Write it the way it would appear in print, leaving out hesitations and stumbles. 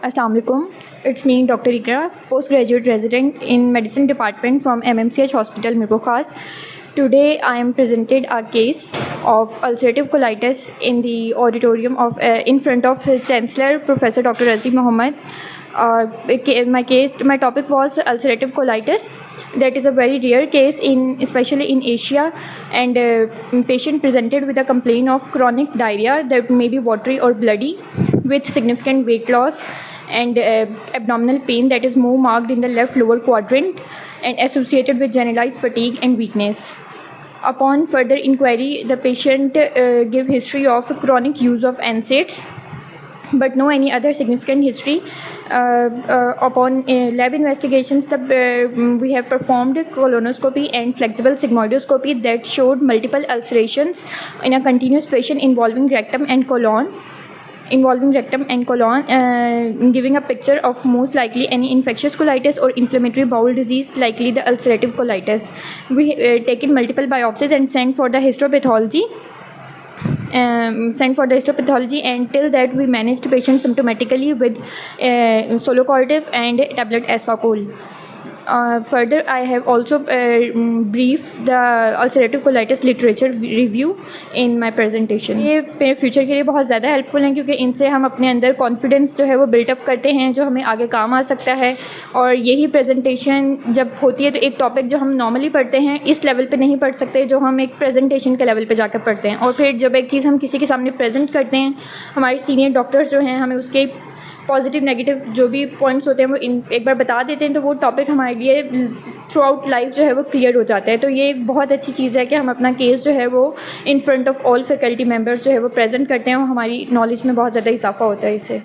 Assalamu alaikum. It's me, Dr. Ikra, postgraduate resident in medicine department from MMCH Hospital, Mirpur Khas. Today, I am presented a case of ulcerative colitis in the auditorium of in front of Chancellor Professor Dr. Razif Mohammed. My topic was ulcerative colitis. That is a very rare case especially in Asia, and patient presented with a complaint of chronic diarrhea that may be watery or bloody, with significant weight loss and abdominal pain that is more marked in the left lower quadrant and associated with generalized fatigue and weakness. Upon further inquiry, the patient gave history of chronic use of NSAIDs, but no any other significant history. Upon lab investigations, we have performed colonoscopy and flexible sigmoidoscopy that showed multiple ulcerations in a continuous fashion involving rectum and colon, giving a picture of most likely any infectious colitis or inflammatory bowel disease, likely the ulcerative colitis. We taken multiple biopsies and sent for the histopathology. And till that we managed patient symptomatically with Solocortiv and tablet Asacol. Further, I have also briefed the ulcerative colitis literature review in my presentation. ये मेरे future के लिए बहुत ज़्यादा helpful हैं, क्योंकि इनसे हम अपने अंदर कॉन्फिडेंस जो है वो बिल्टअप करते हैं, जो हमें आगे काम आ सकता है। और यही प्रेजेंटेशन जब होती है तो एक टॉपिक जो हम नॉर्मली पढ़ते हैं इस लेवल पे नहीं पढ़ सकते, जो हम एक प्रेजेंटेशन के लेवल पे जाकर पढ़ते हैं। और फिर जब एक चीज़ हम किसी के सामने प्रेजेंट करते हैं, हमारे सीनियर डॉक्टर्स जो हैं हमें उसके पॉजिटिव नेगेटिव जो भी पॉइंट्स होते हैं वो एक बार बता देते हैं, तो वो टॉपिक हमारे लिए थ्रू आउट लाइफ जो है वो क्लियर हो जाता है। तो ये एक बहुत अच्छी चीज़ है कि हम अपना केस जो है वो in front of all faculty members जो है वो प्रेजेंट करते हैं, और हमारी नॉलेज में बहुत ज़्यादा इजाफा होता है इससे।